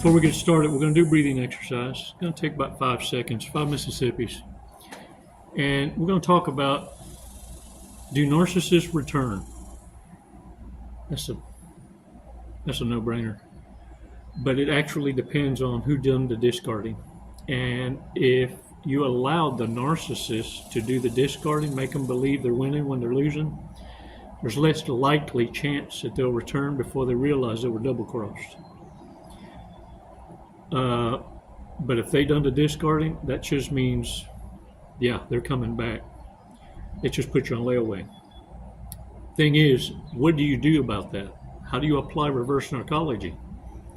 Before we get started, we're going to do a breathing exercise. It's going to take about 5 seconds, 5 Mississippis. And we're going to talk about, do narcissists return? That's a no-brainer. But it actually depends on who done the discarding. And if you allow the narcissist to do the discarding, make them believe they're winning when they're losing, there's less likely chance that they'll return before they realize they were double-crossed. But if they done the discarding, that just means, yeah, they're coming back. It just puts you on layaway. Thing is, what do you do about that? How do you apply reverse narcology?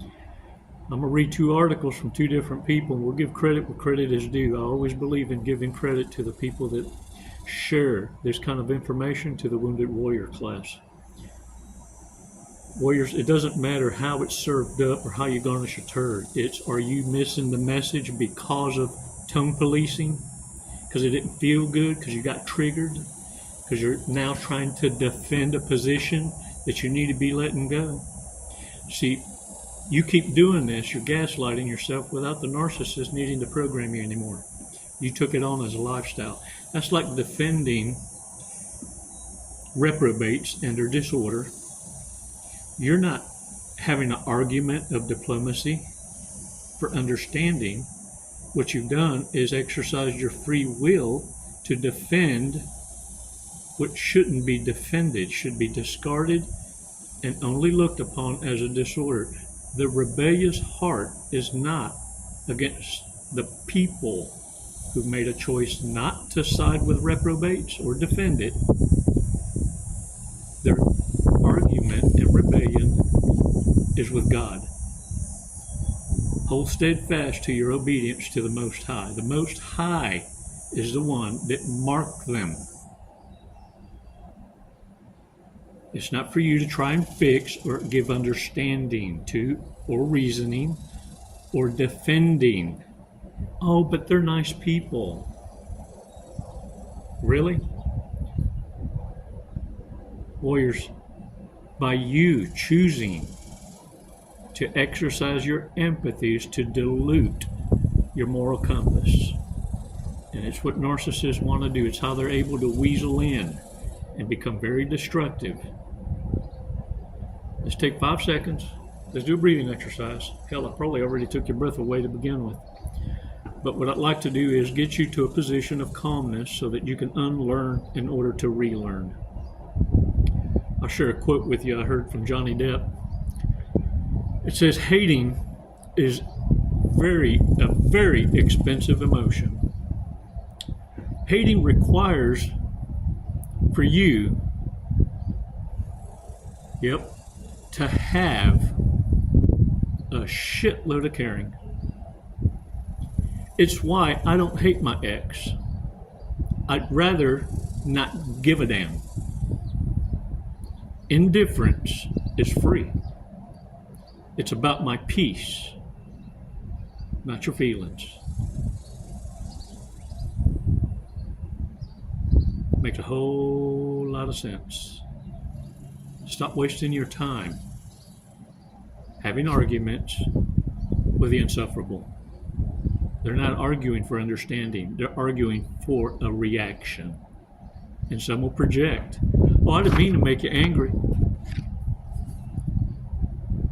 I'm going to read 2 articles from 2 different people, and we'll give credit where credit is due. I always believe in giving credit to the people that share this kind of information to the Wounded Warrior class. Warriors, it doesn't matter how it's served up or how you garnish a turd. It's, are you missing the message because of tone policing? Because it didn't feel good? Because you got triggered? Because you're now trying to defend a position that you need to be letting go? See, you keep doing this, you're gaslighting yourself without the narcissist needing to program you anymore. You took it on as a lifestyle. That's like defending reprobates and their disorder. You're not having an argument of diplomacy for understanding. What you've done is exercise your free will to defend what shouldn't be defended, should be discarded and only looked upon as a disorder. The rebellious heart is not against the people who made a choice not to side with reprobates or defend it. Their argument and rebellion is with God. Hold steadfast to your obedience to the Most High. The Most High is the one that marked them. It's not for you to try and fix or give understanding to, or reasoning, or defending. Oh, but they're nice people. Really? Warriors, by you choosing to exercise your empathies to dilute your moral compass. And it's what narcissists want to do. It's how they're able to weasel in and become very destructive. Let's take 5 seconds. Let's do a breathing exercise. Hell, I probably already took your breath away to begin with. But what I'd like to do is get you to a position of calmness so that you can unlearn in order to relearn. I'll share a quote with you I heard from Johnny Depp. It says, hating is a very expensive emotion. Hating requires for you, to have a shitload of caring. It's why I don't hate my ex. I'd rather not give a damn. Indifference is free. It's about my peace, not your feelings. Makes a whole lot of sense. Stop wasting your time having arguments with the insufferable. They're not arguing for understanding. They're arguing for a reaction. And some will project. Oh, I didn't mean to make you angry.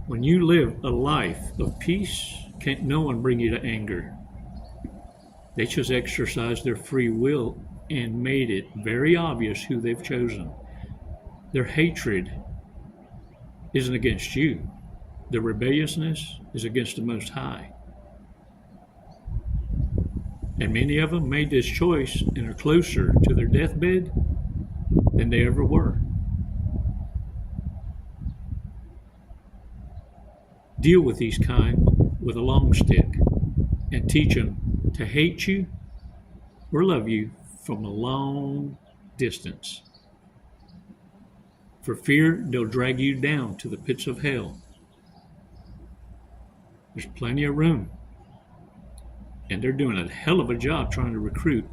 When you live a life of peace, can't no one bring you to anger. They just exercised their free will and made it very obvious who they've chosen. Their hatred isn't against you. Their rebelliousness is against the Most High. And many of them made this choice and are closer to their deathbed than they ever were. Deal with these kind with a long stick and teach them to hate you or love you from a long distance. For fear, they'll drag you down to the pits of hell. There's plenty of room. And they're doing a hell of a job trying to recruit.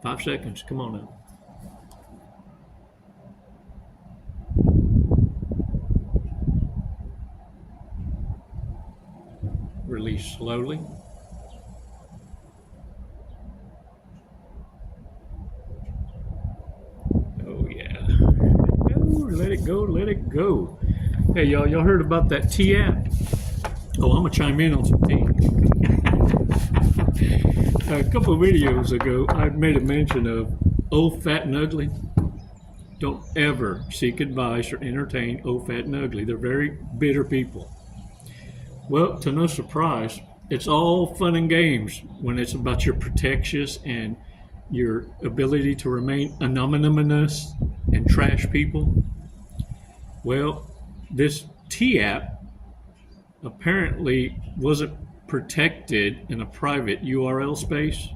5 seconds, come on now. Release slowly. Oh yeah. Oh, let it go, let it go. Hey y'all heard about that tea app? Oh, I'm gonna chime in on some tea. A couple of videos ago, I made a mention of old, fat, and ugly. Don't ever seek advice or entertain old, fat, and ugly. They're very bitter people. Well, to no surprise, it's all fun and games when it's about your protections and your ability to remain anonymous and trash people. Well, this T app apparently wasn't protected in a private URL space,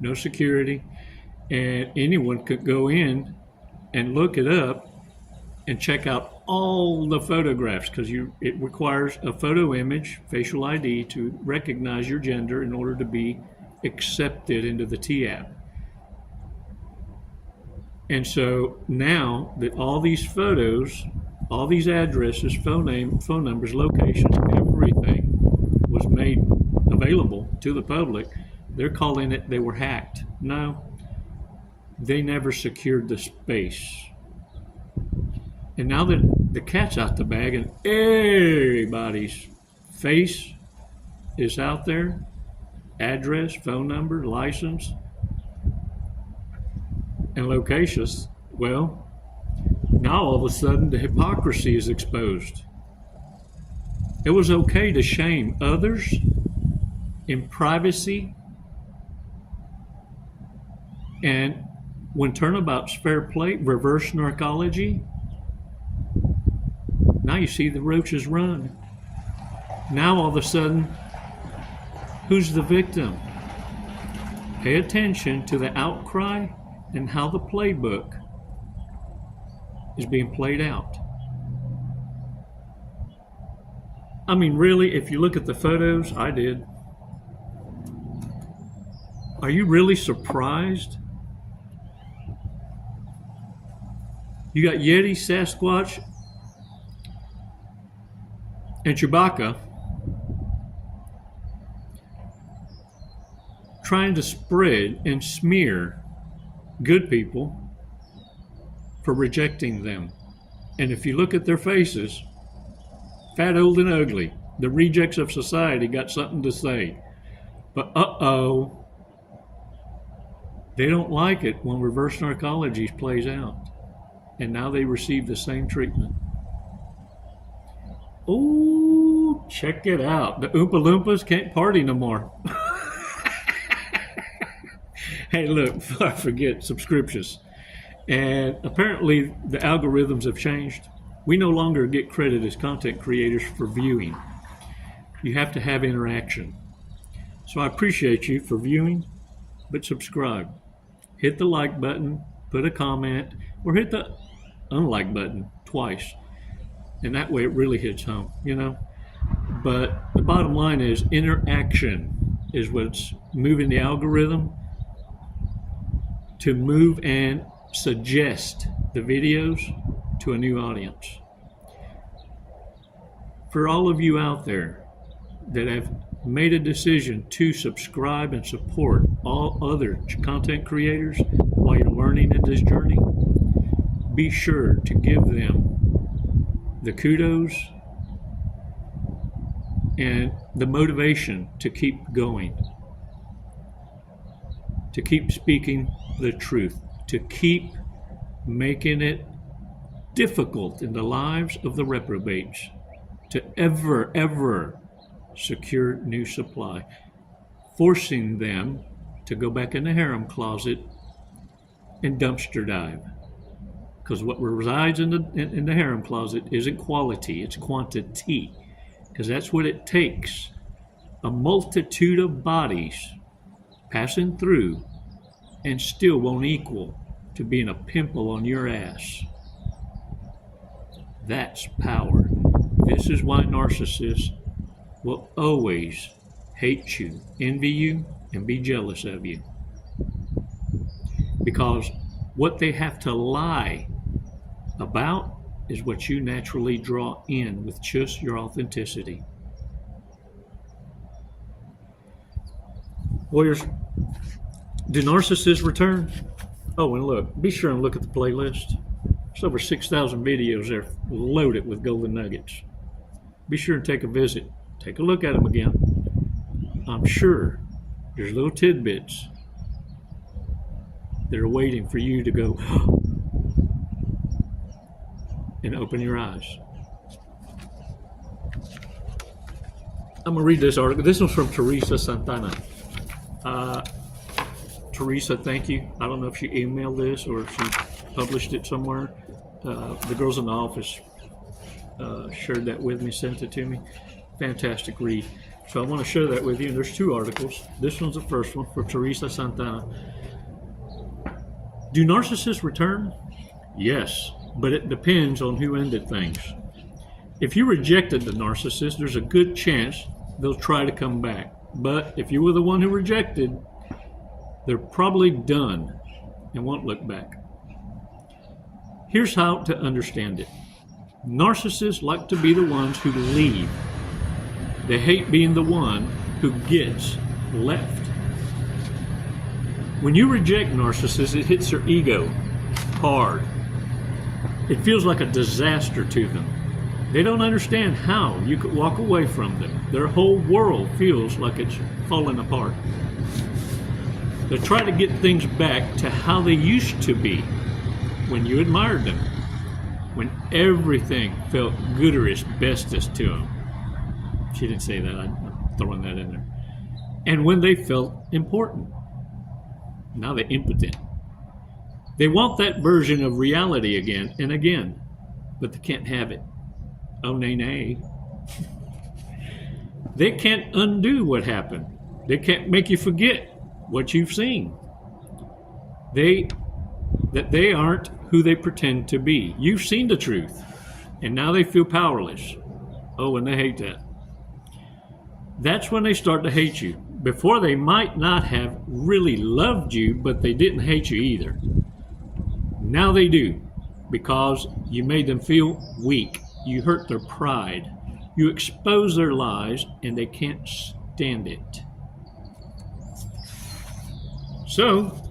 no security, and anyone could go in and look it up and check out all the photographs, because it requires a photo image, facial ID, to recognize your gender in order to be accepted into the T app. And so now that all these photos, all these addresses, phone numbers, locations, everything was made available to the public, they're calling it they were hacked. No, they never secured the space. And now that the cat's out the bag and everybody's face is out there, address, phone number, license, and locations, well, now all of a sudden the hypocrisy is exposed. It was okay to shame others in privacy, and when turnabout's fair play, reverse narcology, now you see the roaches run. Now all of a sudden, who's the victim? Pay attention to the outcry and how the playbook is being played out. I mean, really, if you look at the photos, I did. Are you really surprised? You got Yeti, Sasquatch, and Chewbacca trying to spread and smear good people for rejecting them. And if you look at their faces, fat, old, and ugly, the rejects of society got something to say. But they don't like it when reverse narcology plays out. And now they receive the same treatment. Oh, check it out. The Oompa Loompas can't party no more. Hey, look, before I forget, subscriptions. And apparently the algorithms have changed. We no longer get credit as content creators for viewing. You have to have interaction. So I appreciate you for viewing, but subscribe. Hit the like button, put a comment, or hit the unlike button twice. And that way it really hits home, you know. But the bottom line is interaction is what's moving the algorithm to move and suggest the videos to a new audience. For all of you out there that have made a decision to subscribe and support all other content creators while you're learning in this journey, be sure to give them the kudos and the motivation to keep going, to keep speaking the truth, to keep making it difficult in the lives of the reprobates to ever secure new supply, forcing them to go back in the harem closet and dumpster dive. Because what resides in the harem closet isn't quality, it's quantity. Because that's what it takes. A multitude of bodies passing through and still won't equal to being a pimple on your ass. That's power. This is why narcissists will always hate you, envy you, and be jealous of you. Because what they have to lie about is what you naturally draw in with just your authenticity. Warriors, do narcissists return? Oh, and look, be sure and look at the playlist. There's over 6,000 videos there loaded with golden nuggets. Be sure and take a visit. Take a look at them again. I'm sure there's little tidbits that are waiting for you to go and open your eyes. I'm going to read this article. This one's from Teresa Santana. Teresa, thank you. I don't know if she emailed this or if she published it somewhere. The girls in the office shared that with me, sent it to me. Fantastic read. So I want to share that with you. And there's 2 articles. This one's the first one for Teresa Santana. Do narcissists return? Yes, but it depends on who ended things. If you rejected the narcissist, there's a good chance they'll try to come back. But if you were the one who rejected, they're probably done and won't look back. Here's how to understand it. Narcissists like to be the ones who leave. They hate being the one who gets left. When you reject narcissists, it hits their ego hard. It feels like a disaster to them. They don't understand how you could walk away from them. Their whole world feels like it's falling apart. They try to get things back to how they used to be when you admired them, when everything felt gooderish, bestest to them. She didn't say that, I'm throwing that in there. And when they felt important. Now they're impotent. They want that version of reality again and again, but they can't have it. Oh, nay, nay. They can't undo what happened. They can't make you forget what you've seen. That they aren't who they pretend to be. You've seen the truth, and now they feel powerless. Oh, and they hate that. That's when they start to hate you. Before, they might not have really loved you, but they didn't hate you either. Now they do, because you made them feel weak. You hurt their pride. You expose their lies, and they can't stand it. So,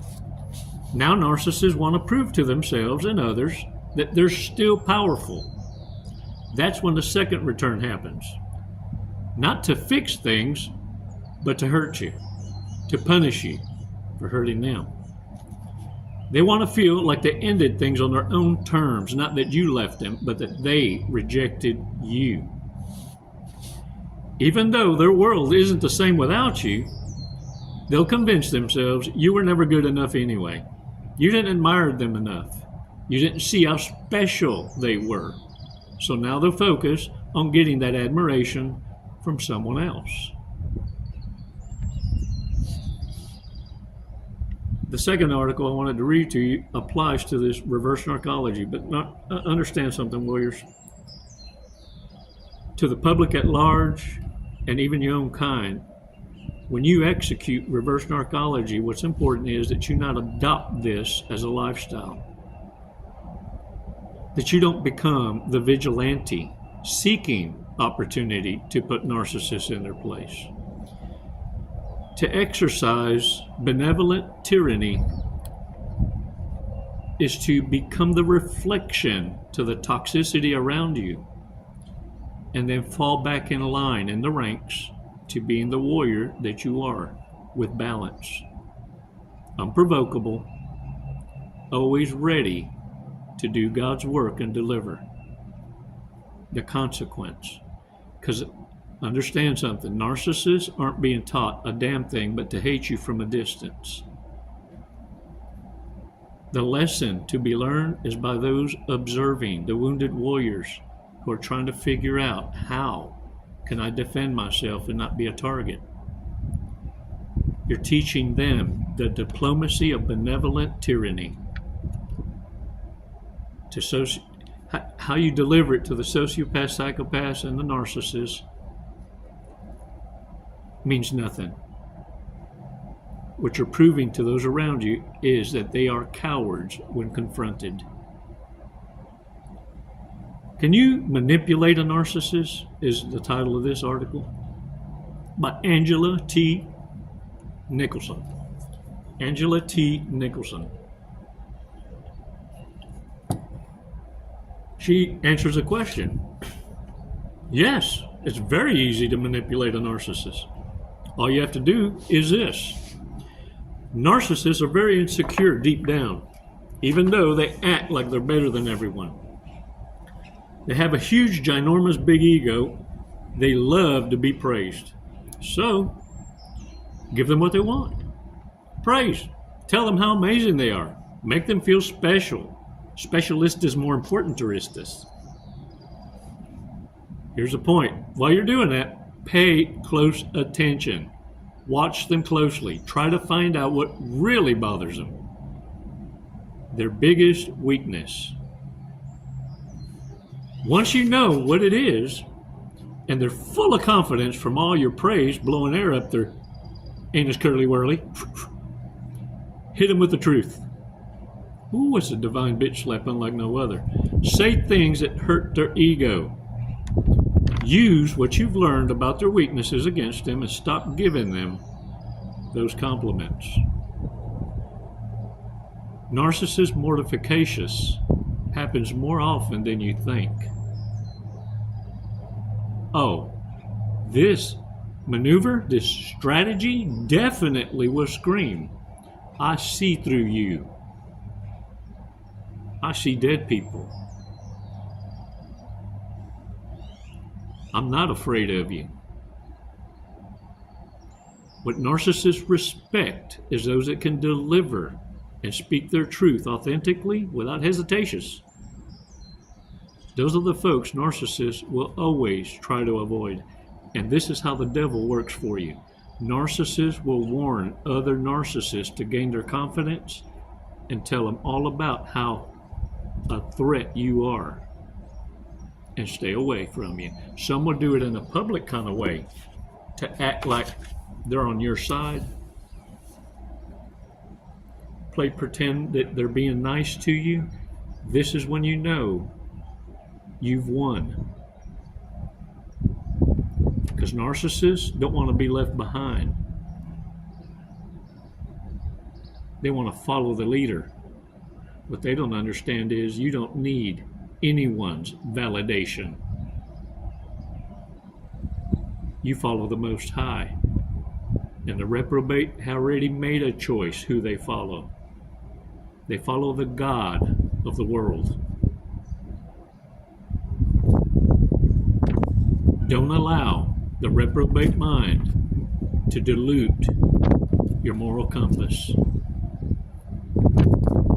now narcissists want to prove to themselves and others that they're still powerful. That's when the second return happens. Not to fix things, but to hurt you, to punish you for hurting them. They want to feel like they ended things on their own terms, not that you left them, but that they rejected you. Even though their world isn't the same without you, they'll convince themselves you were never good enough anyway. You didn't admire them enough. You didn't see how special they were. So now they'll focus on getting that admiration from someone else. The second article I wanted to read to you applies to this reverse narcology, but understand something, warriors. To the public at large, and even your own kind, when you execute reverse narcology, what's important is that you not adopt this as a lifestyle. That you don't become the vigilante seeking opportunity to put narcissists in their place. To exercise benevolent tyranny is to become the reflection to the toxicity around you and then fall back in line in the ranks to being the warrior that you are, with balance, unprovocable, always ready to do God's work and deliver the consequence. Because understand something, narcissists aren't being taught a damn thing but to hate you from a distance. The lesson to be learned is by those observing the wounded warriors who are trying to figure out, how can I defend myself and not be a target? You're teaching them the diplomacy of benevolent tyranny. How you deliver it to the sociopath, psychopaths, and the narcissists means nothing. What you're proving to those around you is that they are cowards when confronted. Can you manipulate a narcissist? Is the title of this article by Angela T. Nicholson. Angela T. Nicholson. She answers a question. Yes, it's very easy to manipulate a narcissist. All you have to do is this. Narcissists are very insecure deep down, even though they act like they're better than everyone. They have a huge, ginormous, big ego. They love to be praised. So, give them what they want. Praise. Tell them how amazing they are. Make them feel special. Specialist is more important to ristus. Here's the point. While you're doing that, pay close attention. Watch them closely. Try to find out what really bothers them. Their biggest weakness. Once you know what it is, and they're full of confidence from all your praise, blowing air up their anus curly whirly, hit them with the truth. Ooh, it's a divine bitch slap unlike no other. Say things that hurt their ego. Use what you've learned about their weaknesses against them and stop giving them those compliments. Narcissist mortification happens more often than you think. Oh, this maneuver, this strategy definitely will scream, I see through you. I see dead people. I'm not afraid of you. What narcissists respect is those that can deliver and speak their truth authentically without hesitations. Those are the folks narcissists will always try to avoid. And this is how the devil works for you. Narcissists will warn other narcissists to gain their confidence and tell them all about how a threat you are and stay away from you. Some will do it in a public kind of way to act like they're on your side. Play pretend that they're being nice to you. This is when you know you've won. Because narcissists don't want to be left behind. They want to follow the leader. What they don't understand is you don't need anyone's validation. You follow the Most High. And the reprobate have already made a choice who they follow. They follow the God of the world. Don't allow the reprobate mind to dilute your moral compass.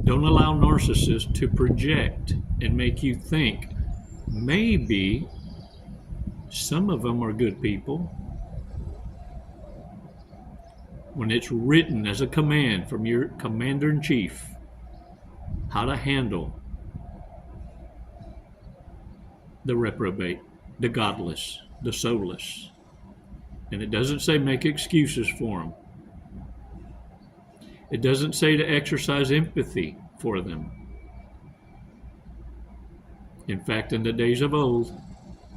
Don't allow narcissists to project and make you think maybe some of them are good people when it's written as a command from your commander-in-chief how to handle the reprobate, the godless, the soulless. And it doesn't say make excuses for them. It doesn't say to exercise empathy for them. In fact, in the days of old,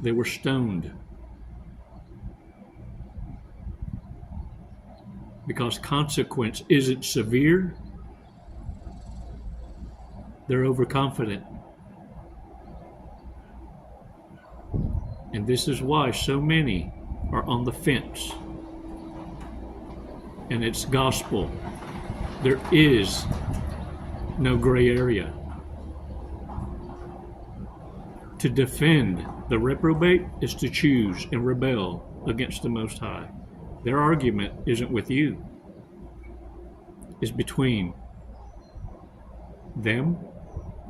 they were stoned. Because consequence isn't severe, they're overconfident. And this is why so many are on the fence. And it's gospel. There is no gray area. To defend the reprobate is to choose and rebel against the Most High. Their argument isn't with you. It's between them,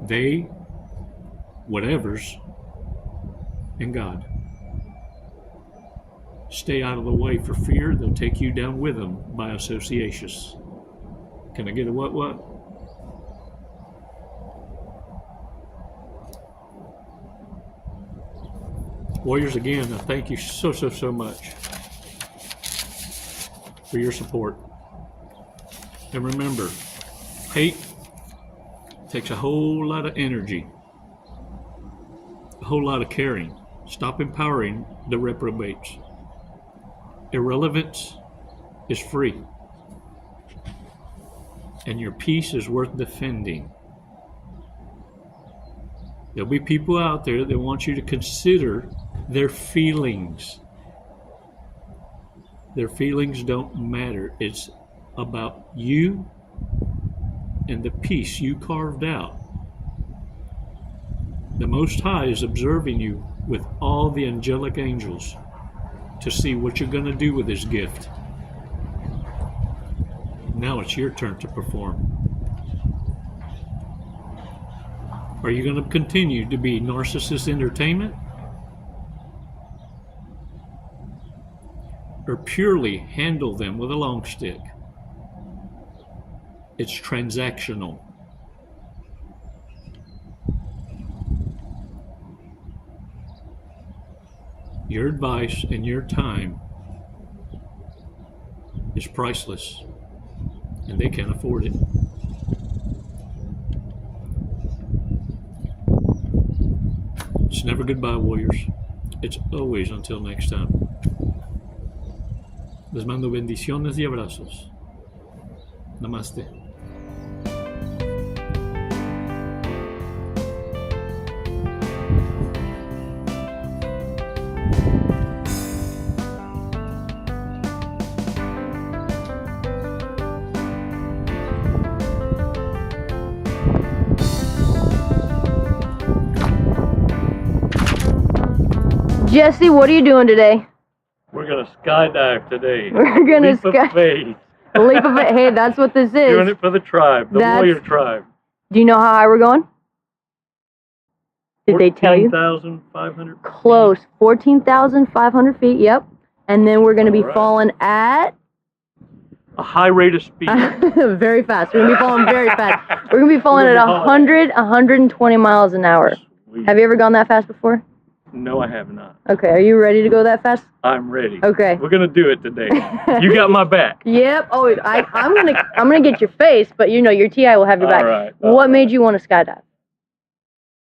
they, whatevers, and God. Stay out of the way for fear they'll take you down with them by associations. Can I get a what? Warriors, again, I thank you so much for your support. And remember, hate takes a whole lot of energy, a whole lot of caring. Stop empowering the reprobates. Irrelevance is free. and your peace is worth defending. There'll be people out there that want you to consider their feelings. Their feelings don't matter. It's about you and the peace you carved out. The Most High is observing you with all the angelic angels to see what you're going to do with His gift. Now it's your turn to perform. Are you going to continue to be narcissist entertainment? Or purely handle them with a long stick? It's transactional. Your advice and your time is priceless, and they can't afford it. It's never goodbye, warriors. It's always until next time. Les mando bendiciones y abrazos. Namaste. Jesse, what are you doing today? We're gonna skydive today. We're gonna leap of faith. Leap of faith. Hey, that's what this is. Doing it for the tribe, the warrior tribe. Do you know how high we're going? Did they tell you? 14,500. Close. 14,500 feet. Yep. And then we're gonna be falling at a high rate of speed. Very fast. We're gonna be falling very fast. We're gonna be falling at 120 miles an hour. Sweet. Have you ever gone that fast before? No, I have not. Okay, are you ready to go that fast? I'm ready. Okay. We're gonna do it today. You got my back. Yep. Oh, I'm gonna get your face, but you know your TI will have your back. All right. What made you want to skydive?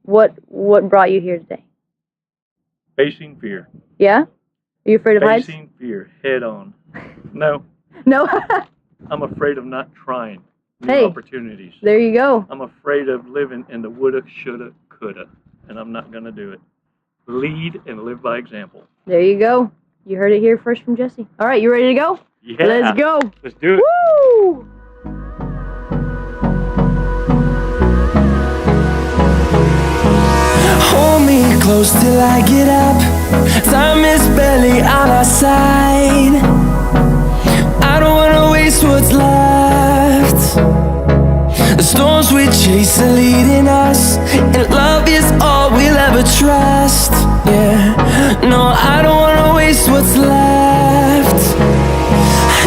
What brought you here today? Facing fear. Yeah? Are you afraid of heights? Facing fear head on. No. No. I'm afraid of not trying new opportunities. There you go. I'm afraid of living in the woulda, shoulda, coulda, and I'm not gonna do it. Lead and live by example. There you go. You heard it here first from Jesse. All right, you ready to go? Yeah. Let's go. Let's do it. Woo! Hold me close till I get up. Time is barely on our side. I don't wanna waste what's left. The storms we chase are leading us, and love is all we'll ever trust. Yeah, no, I don't wanna waste what's left.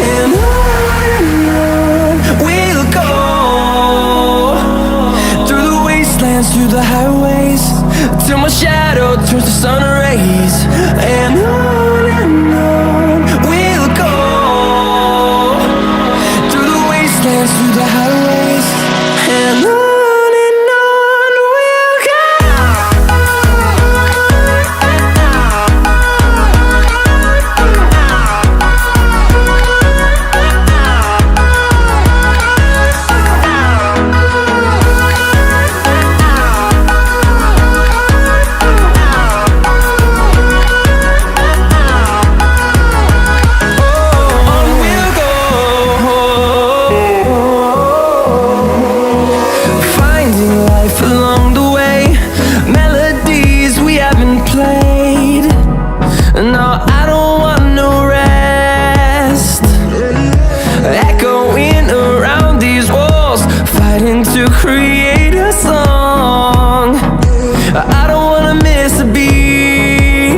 And on we'll go, through the wastelands, through the highways, till my shadow turns to sun rays. And on we'll go, through the wastelands, through the highways, and on we'll go. Create a song. I don't wanna miss a beat.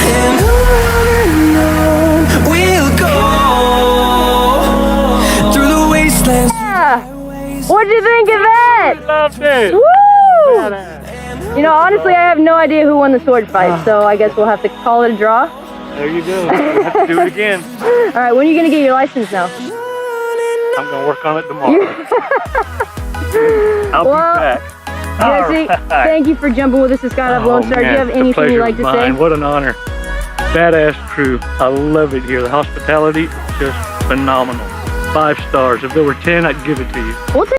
And on we'll go, through the wastelands. Yeah. What'd you think of that? Loved it. Woo! You know, honestly, I have no idea who won the sword fight, so I guess we'll have to call it a draw. There you go. We'll have to do it again. All right, when are you gonna get your license now? I'm gonna work on it tomorrow. I'll be back. Jesse, thank you for jumping with us to Skydive Lone Star. Do you have anything you'd like to say? What an honor. Badass crew. I love it here. The hospitality is just phenomenal. 5 stars. If there were 10, I'd give it to you. We'll take